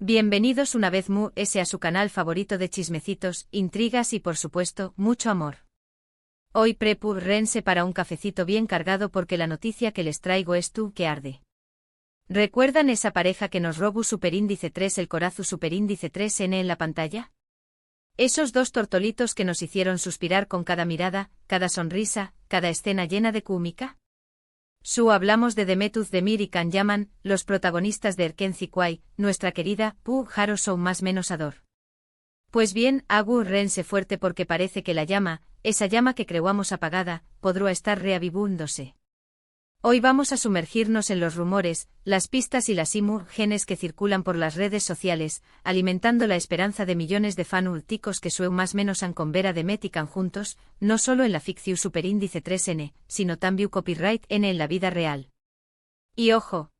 Bienvenidos una vez a su canal favorito de chismecitos, intrigas y por supuesto, mucho amor. Hoy prepárense para un cafecito bien cargado porque la noticia que les traigo es tú que arde. ¿Recuerdan esa pareja que nos robó superíndice 3 el corazón superíndice 3N en la pantalla? Esos dos tortolitos que nos hicieron suspirar con cada mirada, cada sonrisa, cada escena llena de cómica. Hablamos de Demet Özdemir y Can Yaman, los protagonistas de Erkenci Kuay, nuestra querida Haro Show más menos ador. Pues bien, rense fuerte porque parece que la llama, esa llama que creuamos apagada, podrá estar reavivándose. Hoy vamos a sumergirnos en los rumores, las pistas y las imágenes que circulan por las redes sociales, alimentando la esperanza de millones de fanúlticos que más menos han con ver a Demet y Can juntos, no solo en la ficción superíndice 3N, sino también copyright N en la vida real. Y ojo,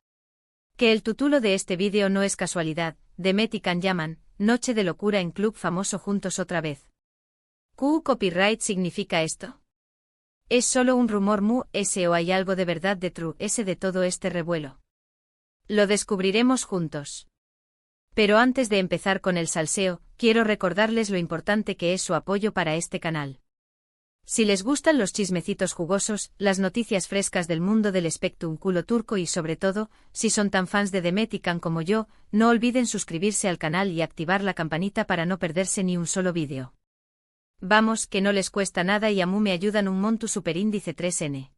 que el título de este vídeo no es casualidad, Demet y Can Yaman, noche de locura en club famoso juntos otra vez. ¿Qué copyright significa esto? ¿Es solo un rumor o hay algo de verdad de de todo este revuelo? Lo descubriremos juntos. Pero antes de empezar con el salseo, quiero recordarles lo importante que es su apoyo para este canal. Si les gustan los chismecitos jugosos, las noticias frescas del mundo del espectáculo turco y sobre todo, si son tan fans de Demet y Can como yo, no olviden suscribirse al canal y activar la campanita para no perderse ni un solo vídeo. Vamos, que no les cuesta nada y me ayudan un monto superíndice 3N.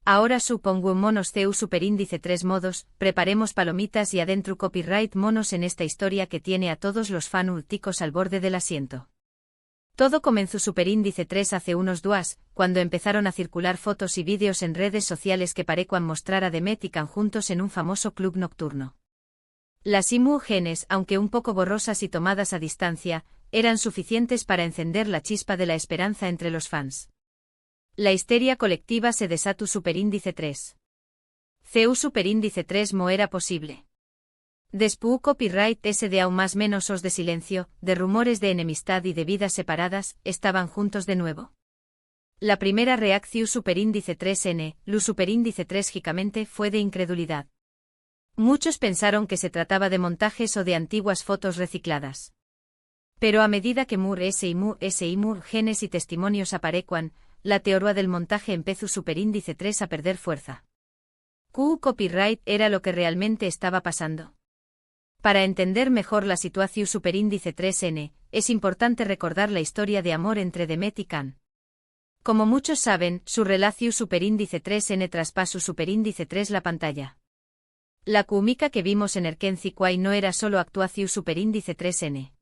Ahora supongo un monos superíndice 3 modos, preparemos palomitas y adentro copyright monos en esta historia que tiene a todos los fanúlticos al borde del asiento. Todo comenzó superíndice 3 hace unos días, cuando empezaron a circular fotos y vídeos en redes sociales que parecían mostrar a Demet y Can juntos en un famoso club nocturno. Las imágenes, aunque un poco borrosas y tomadas a distancia, eran suficientes para encender la chispa de la esperanza entre los fans. La histeria colectiva se desató superíndice 3. Superíndice 3 era posible. Después copyright de aún más menos os de silencio, de rumores de enemistad y de vidas separadas, estaban juntos de nuevo. La primera reacción superíndice 3N, superíndice 3 gicamente fue de incredulidad. Muchos pensaron que se trataba de montajes o de antiguas fotos recicladas. Pero a medida que imágenes y testimonios aparecían, la teoría del montaje empezó superíndice 3 a perder fuerza. Copyright era lo que realmente estaba pasando. Para entender mejor la situación superíndice 3N, es importante recordar la historia de amor entre Demet y Can. Como muchos saben, su relación superíndice 3N traspasó superíndice 3 la pantalla. La cómica que vimos en Erkenci Kuay no era solo actuación superíndice 3N.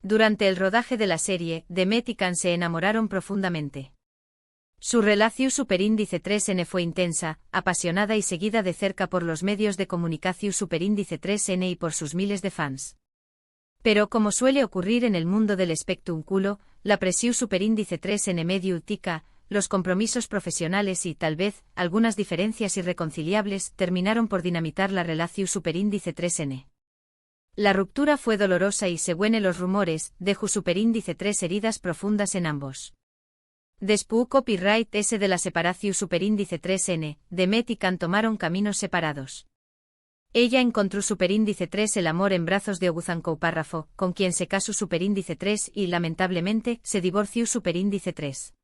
Durante el rodaje de la serie, Demet y Can se enamoraron profundamente. Su relación superíndice 3N fue intensa, apasionada y seguida de cerca por los medios de comunicación superíndice 3N y por sus miles de fans. Pero como suele ocurrir en el mundo del espectáculo, la presión superíndice 3N medio utica, los compromisos profesionales y, tal vez, algunas diferencias irreconciliables terminaron por dinamitar la relación superíndice 3N. La ruptura fue dolorosa y, según los rumores, dejó superíndice 3 heridas profundas en ambos. Después copyright de la separación superíndice 3N, Demet y Can tomaron caminos separados. Ella encontró superíndice 3 el amor en brazos de Oguzhan Párrafo, con quien se casó superíndice 3 y, lamentablemente, se divorció superíndice 3.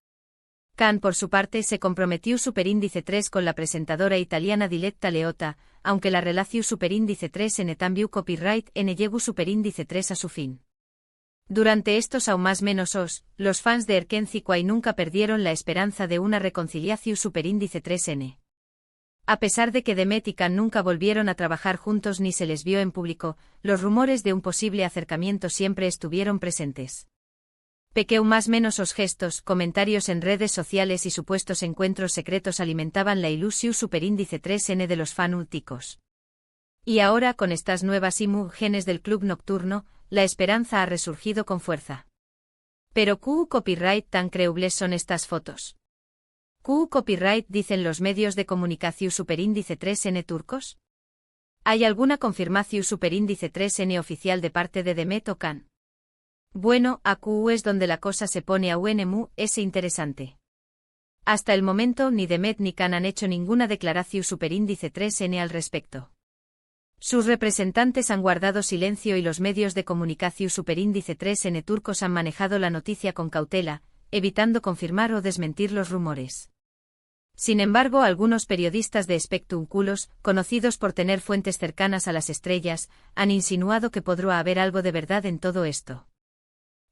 Can por su parte se comprometió superíndice 3 con la presentadora italiana Diletta Leotta, aunque la relación superíndice 3N también copyright N llegó superíndice 3 a su fin. Durante estos aún más menos los fans de Erkenci Kuay nunca perdieron la esperanza de una reconciliación superíndice 3N. A pesar de que Demet y Can nunca volvieron a trabajar juntos ni se les vio en público, los rumores de un posible acercamiento siempre estuvieron presentes. Más menos gestos, comentarios en redes sociales y supuestos encuentros secretos alimentaban la ilusión superíndice 3N de los fanúlticos. Y ahora con estas nuevas imágenes del club nocturno, la esperanza ha resurgido con fuerza. Pero ¿qué copyright tan creíbles son estas fotos? ¿Qué copyright dicen los medios de comunicación superíndice 3N turcos? ¿Hay alguna confirmación superíndice 3N oficial de parte de Demet o Can? Bueno, aquí es donde la cosa se pone interesante. Hasta el momento ni Demet ni Can han hecho ninguna declaración superíndice 3N al respecto. Sus representantes han guardado silencio y los medios de comunicación superíndice 3N turcos han manejado la noticia con cautela, evitando confirmar o desmentir los rumores. Sin embargo, algunos periodistas de espectáculos, conocidos por tener fuentes cercanas a las estrellas, han insinuado que podría haber algo de verdad en todo esto.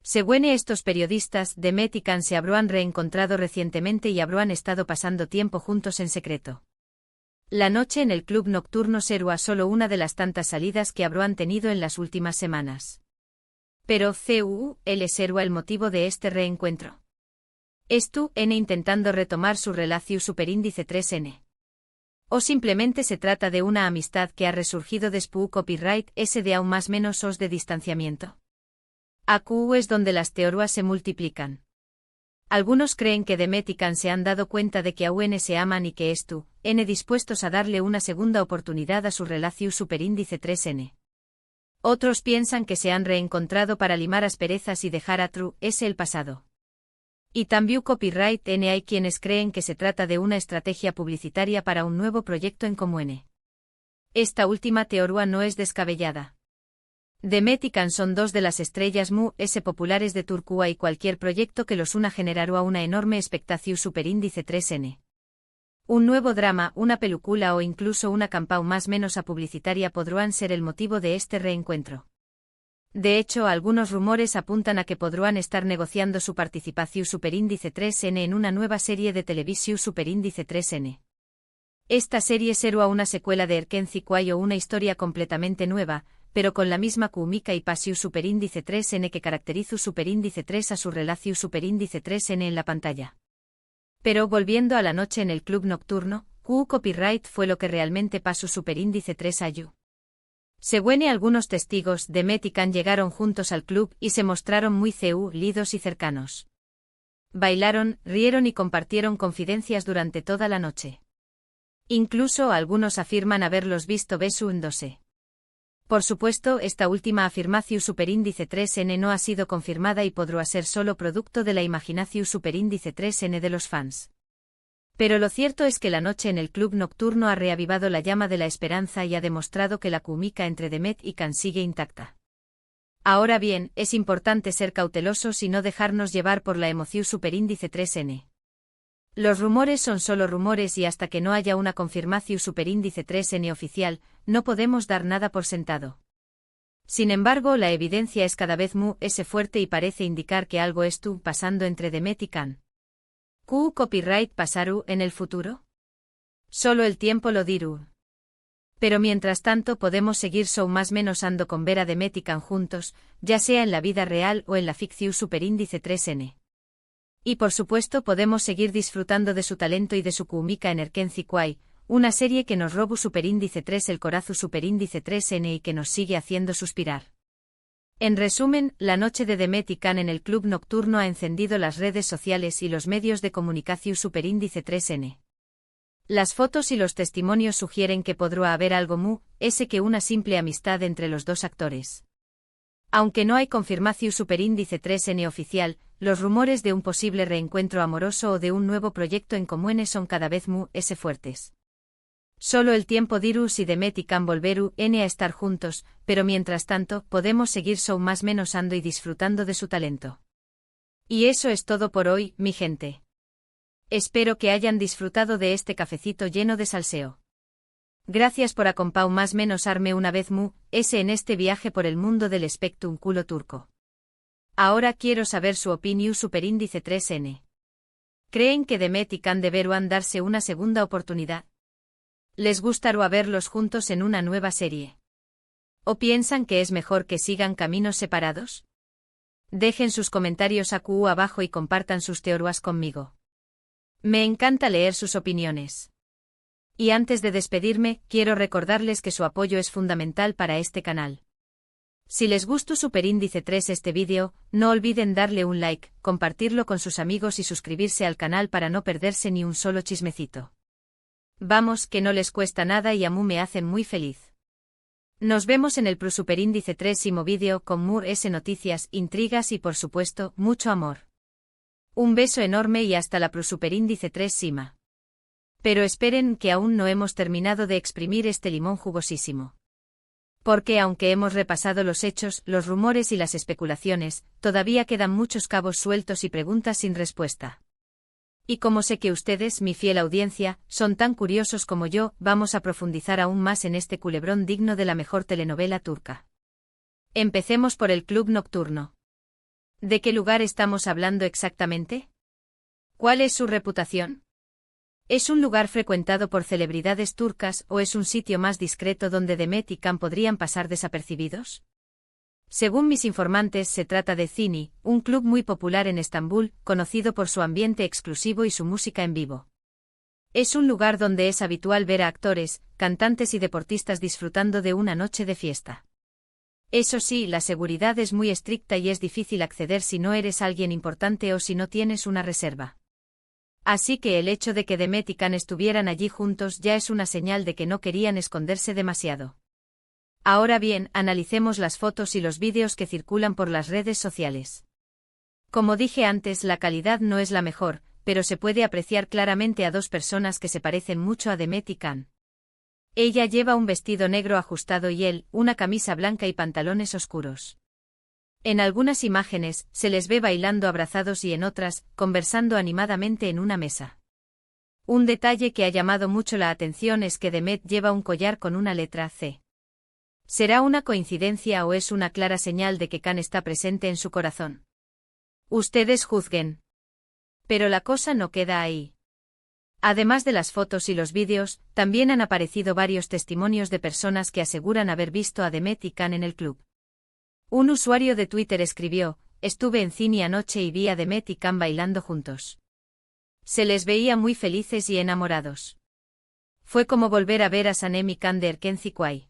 Según estos periodistas, Demet y Can se habrían reencontrado recientemente y habrían estado pasando tiempo juntos en secreto. La noche en el club nocturno será solo una de las tantas salidas que habrían tenido en las últimas semanas. Pero ¿cuál será el motivo de este reencuentro? ¿Están intentando retomar su relación superíndice 3N? ¿O simplemente se trata de una amistad que ha resurgido después copyright ese de aún más menos os de distanciamiento? Aquí es donde las teorías se multiplican. Algunos creen que Demet y Can se han dado cuenta de que aún se aman y que están dispuestos a darle una segunda oportunidad a su relación superíndice 3N. Otros piensan que se han reencontrado para limar asperezas y dejar atrás el pasado. Y también copyright hay quienes creen que se trata de una estrategia publicitaria para un nuevo proyecto en común. Esta última teoría no es descabellada. Demet y Can son dos de las estrellas populares de Turquía y cualquier proyecto que los una generará una enorme expectación superíndice 3N. Un nuevo drama, una película o incluso una campaña más menos publicitaria podrán ser el motivo de este reencuentro. De hecho, algunos rumores apuntan a que podrán estar negociando su participación superíndice 3N en una nueva serie de televisión superíndice 3N. Esta serie será una secuela de Erkenci Kuay o una historia completamente nueva, pero con la misma química y pasión superíndice 3N que caracteriza superíndice 3 a su relación superíndice 3N en la pantalla. Pero volviendo a la noche en el club nocturno, copyright fue lo que realmente pasó superíndice 3 a You. Según algunos testigos, Demet y Can llegaron juntos al club y se mostraron muy lidos y cercanos. Bailaron, rieron y compartieron confidencias durante toda la noche. Incluso algunos afirman haberlos visto besándose. Por supuesto, esta última afirmación superíndice 3N no ha sido confirmada y podrá ser solo producto de la imaginación superíndice 3N de los fans. Pero lo cierto es que la noche en el club nocturno ha reavivado la llama de la esperanza y ha demostrado que la química entre Demet y Can sigue intacta. Ahora bien, es importante ser cautelosos y no dejarnos llevar por la emoción superíndice 3N. Los rumores son solo rumores y hasta que no haya una confirmación superíndice 3N oficial, no podemos dar nada por sentado. Sin embargo, la evidencia es cada vez más fuerte y parece indicar que algo está pasando entre Demet y Can. ¿Qué copyright pasará en el futuro? Solo el tiempo lo dirá. Pero mientras tanto podemos seguir más menos ando con ver a Demet y Can juntos, ya sea en la vida real o en la ficción superíndice 3N. Y por supuesto podemos seguir disfrutando de su talento y de su química en Erkenci Kuay, una serie que nos roba superíndice 3 el corazón superíndice 3N y que nos sigue haciendo suspirar. En resumen, la noche de Demet y Can en el club nocturno ha encendido las redes sociales y los medios de comunicación superíndice 3N. Las fotos y los testimonios sugieren que podrá haber algo que una simple amistad entre los dos actores. Aunque no hay confirmación superíndice 3N oficial, los rumores de un posible reencuentro amoroso o de un nuevo proyecto en común son cada vez más fuertes. Solo el tiempo dirá si Demet y Can volverán a estar juntos, pero mientras tanto podemos seguir más menos ando y disfrutando de su talento. Y eso es todo por hoy, mi gente. Espero que hayan disfrutado de este cafecito lleno de salseo. Gracias por acompañar más menos arme una vez en este viaje por el mundo del espectáculo turco. Ahora quiero saber su opinión superíndice 3N. ¿Creen que Demet y Can deberán darse una segunda oportunidad? ¿Les gustaría verlos juntos en una nueva serie? ¿O piensan que es mejor que sigan caminos separados? Dejen sus comentarios aquí abajo y compartan sus teorías conmigo. Me encanta leer sus opiniones. Y antes de despedirme, quiero recordarles que su apoyo es fundamental para este canal. Si les gustó superíndice 3 este vídeo, no olviden darle un like, compartirlo con sus amigos y suscribirse al canal para no perderse ni un solo chismecito. Vamos, que no les cuesta nada y a mí me hacen muy feliz. Nos vemos en el superíndice 3 vídeo con noticias, intrigas y por supuesto, mucho amor. Un beso enorme y hasta la superíndice 3 sima. Pero esperen que aún no hemos terminado de exprimir este limón jugosísimo. Porque aunque hemos repasado los hechos, los rumores y las especulaciones, todavía quedan muchos cabos sueltos y preguntas sin respuesta. Y como sé que ustedes, mi fiel audiencia, son tan curiosos como yo, vamos a profundizar aún más en este culebrón digno de la mejor telenovela turca. Empecemos por el Club Nocturno. ¿De qué lugar estamos hablando exactamente? ¿Cuál es su reputación? ¿Es un lugar frecuentado por celebridades turcas o es un sitio más discreto donde Demet y Can podrían pasar desapercibidos? Según mis informantes, se trata de Cini, un club muy popular en Estambul, conocido por su ambiente exclusivo y su música en vivo. Es un lugar donde es habitual ver a actores, cantantes y deportistas disfrutando de una noche de fiesta. Eso sí, la seguridad es muy estricta y es difícil acceder si no eres alguien importante o si no tienes una reserva. Así que el hecho de que Demet y Can estuvieran allí juntos ya es una señal de que no querían esconderse demasiado. Ahora bien, analicemos las fotos y los vídeos que circulan por las redes sociales. Como dije antes, la calidad no es la mejor, pero se puede apreciar claramente a dos personas que se parecen mucho a Demet y Can. Ella lleva un vestido negro ajustado y él, una camisa blanca y pantalones oscuros. En algunas imágenes, se les ve bailando abrazados y en otras, conversando animadamente en una mesa. Un detalle que ha llamado mucho la atención es que Demet lleva un collar con una letra C. ¿Será una coincidencia o es una clara señal de que Can está presente en su corazón? Ustedes juzguen. Pero la cosa no queda ahí. Además de las fotos y los vídeos, también han aparecido varios testimonios de personas que aseguran haber visto a Demet y Can en el club. Un usuario de Twitter escribió: "Estuve en Cini anoche y vi a Demet y Can bailando juntos. Se les veía muy felices y enamorados. Fue como volver a ver a Sanem y Can de Erkenci-Kuay".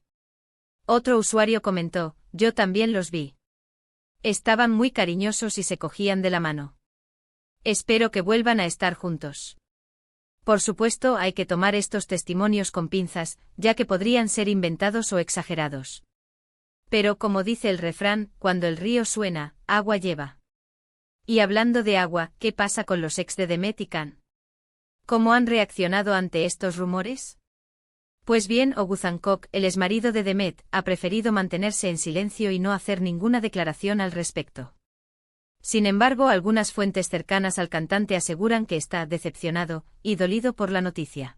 Otro usuario comentó: "Yo también los vi. Estaban muy cariñosos y se cogían de la mano. Espero que vuelvan a estar juntos". Por supuesto, hay que tomar estos testimonios con pinzas, ya que podrían ser inventados o exagerados. Pero como dice el refrán, cuando el río suena, agua lleva. Y hablando de agua, ¿qué pasa con los ex de Demet y Can? ¿Cómo han reaccionado ante estos rumores? Pues bien, Oğuzhan Koç, el exmarido de Demet, ha preferido mantenerse en silencio y no hacer ninguna declaración al respecto. Sin embargo, algunas fuentes cercanas al cantante aseguran que está decepcionado y dolido por la noticia.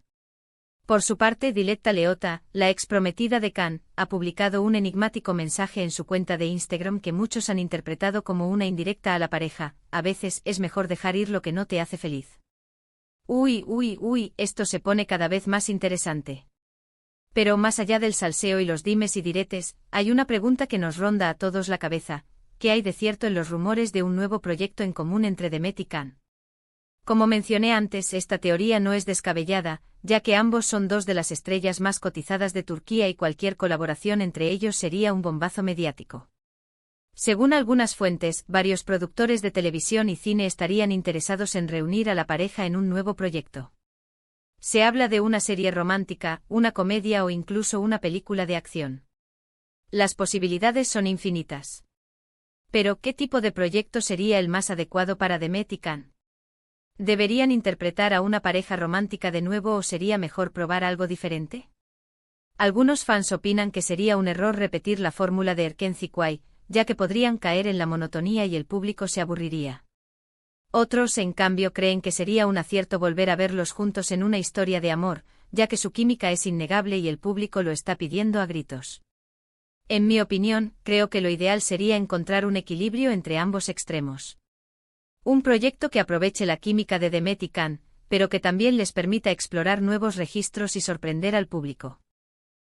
Por su parte, Diletta Leotta, la ex prometida de Can, ha publicado un enigmático mensaje en su cuenta de Instagram que muchos han interpretado como una indirecta a la pareja: "A veces es mejor dejar ir lo que no te hace feliz". Uy, esto se pone cada vez más interesante. Pero más allá del salseo y los dimes y diretes, hay una pregunta que nos ronda a todos la cabeza: ¿qué hay de cierto en los rumores de un nuevo proyecto en común entre Demet y Can? Como mencioné antes, esta teoría no es descabellada, ya que ambos son dos de las estrellas más cotizadas de Turquía y cualquier colaboración entre ellos sería un bombazo mediático. Según algunas fuentes, varios productores de televisión y cine estarían interesados en reunir a la pareja en un nuevo proyecto. Se habla de una serie romántica, una comedia o incluso una película de acción. Las posibilidades son infinitas. Pero, ¿qué tipo de proyecto sería el más adecuado para Demet y Can? ¿Deberían interpretar a una pareja romántica de nuevo o sería mejor probar algo diferente? Algunos fans opinan que sería un error repetir la fórmula de Erkenci-Kuay, ya que podrían caer en la monotonía y el público se aburriría. Otros, en cambio, creen que sería un acierto volver a verlos juntos en una historia de amor, ya que su química es innegable y el público lo está pidiendo a gritos. En mi opinión, creo que lo ideal sería encontrar un equilibrio entre ambos extremos. Un proyecto que aproveche la química de Demet y Can, pero que también les permita explorar nuevos registros y sorprender al público.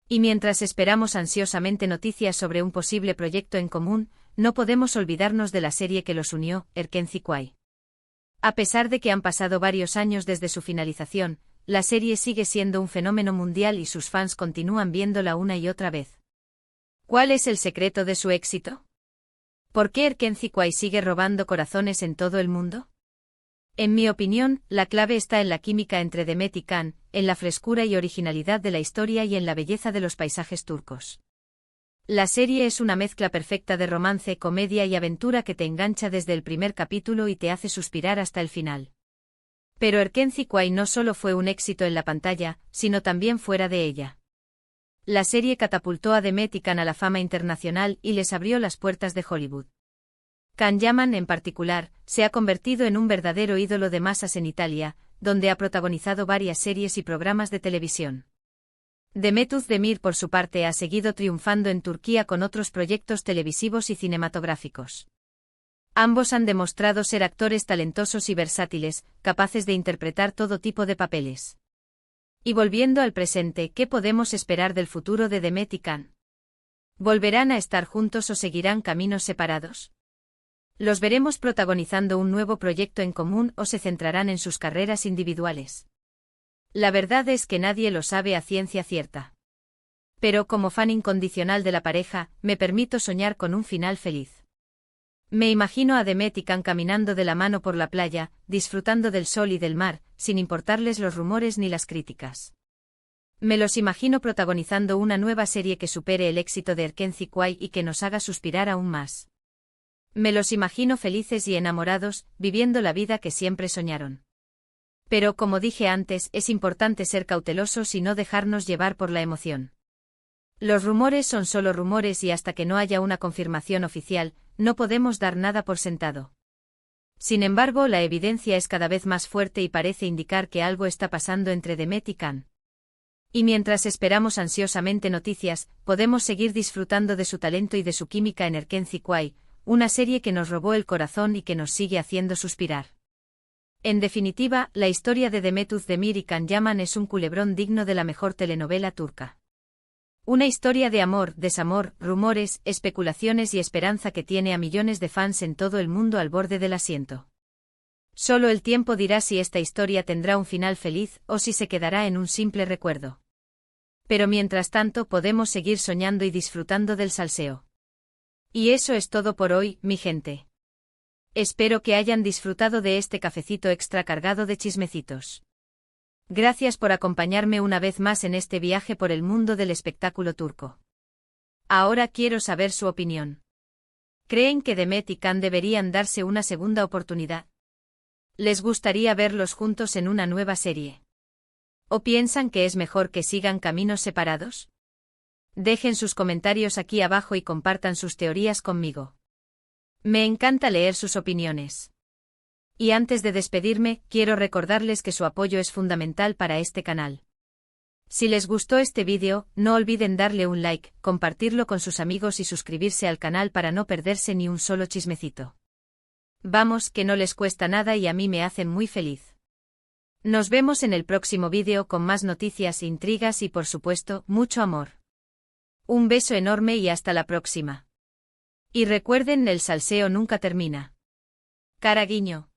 Y mientras esperamos ansiosamente noticias sobre un posible proyecto en común, no podemos olvidarnos de la serie que los unió, Erkenci-Kuay. A pesar de que han pasado varios años desde su finalización, la serie sigue siendo un fenómeno mundial y sus fans continúan viéndola una y otra vez. ¿Cuál es el secreto de su éxito? ¿Por qué Erkenci-Kuay sigue robando corazones en todo el mundo? En mi opinión, la clave está en la química entre Demet y Can, en la frescura y originalidad de la historia y en la belleza de los paisajes turcos. La serie es una mezcla perfecta de romance, comedia y aventura que te engancha desde el primer capítulo y te hace suspirar hasta el final. Pero Erkenci-Kuay no solo fue un éxito en la pantalla, sino también fuera de ella. La serie catapultó a Demet y Can a la fama internacional y les abrió las puertas de Hollywood. Can Yaman, en particular, se ha convertido en un verdadero ídolo de masas en Italia, donde ha protagonizado varias series y programas de televisión. Demet Özdemir, por su parte, ha seguido triunfando en Turquía con otros proyectos televisivos y cinematográficos. Ambos han demostrado ser actores talentosos y versátiles, capaces de interpretar todo tipo de papeles. Y volviendo al presente, ¿qué podemos esperar del futuro de Demet y Can? ¿Volverán a estar juntos o seguirán caminos separados? ¿Los veremos protagonizando un nuevo proyecto en común o se centrarán en sus carreras individuales? La verdad es que nadie lo sabe a ciencia cierta. Pero como fan incondicional de la pareja, me permito soñar con un final feliz. Me imagino a Demet y Can caminando de la mano por la playa, disfrutando del sol y del mar, sin importarles los rumores ni las críticas. Me los imagino protagonizando una nueva serie que supere el éxito de Erkenci Kuay y que nos haga suspirar aún más. Me los imagino felices y enamorados, viviendo la vida que siempre soñaron. Pero como dije antes, es importante ser cautelosos y no dejarnos llevar por la emoción. Los rumores son solo rumores y hasta que no haya una confirmación oficial, no podemos dar nada por sentado. Sin embargo, la evidencia es cada vez más fuerte y parece indicar que algo está pasando entre Demet y Can. Y mientras esperamos ansiosamente noticias, podemos seguir disfrutando de su talento y de su química en Erkenci Kuay, una serie que nos robó el corazón y que nos sigue haciendo suspirar. En definitiva, la historia de Demet Özdemir y Can Yaman es un culebrón digno de la mejor telenovela turca. Una historia de amor, desamor, rumores, especulaciones y esperanza que tiene a millones de fans en todo el mundo al borde del asiento. Solo el tiempo dirá si esta historia tendrá un final feliz o si se quedará en un simple recuerdo. Pero mientras tanto podemos seguir soñando y disfrutando del salseo. Y eso es todo por hoy, mi gente. Espero que hayan disfrutado de este cafecito extra cargado de chismecitos. Gracias por acompañarme una vez más en este viaje por el mundo del espectáculo turco. Ahora quiero saber su opinión. ¿Creen que Demet y Can deberían darse una segunda oportunidad? ¿Les gustaría verlos juntos en una nueva serie? ¿O piensan que es mejor que sigan caminos separados? Dejen sus comentarios aquí abajo y compartan sus teorías conmigo. Me encanta leer sus opiniones. Y antes de despedirme, quiero recordarles que su apoyo es fundamental para este canal. Si les gustó este vídeo, no olviden darle un like, compartirlo con sus amigos y suscribirse al canal para no perderse ni un solo chismecito. Vamos, que no les cuesta nada y a mí me hacen muy feliz. Nos vemos en el próximo vídeo con más noticias, intrigas y por supuesto, mucho amor. Un beso enorme y hasta la próxima. Y recuerden, el salseo nunca termina. Cara guiño.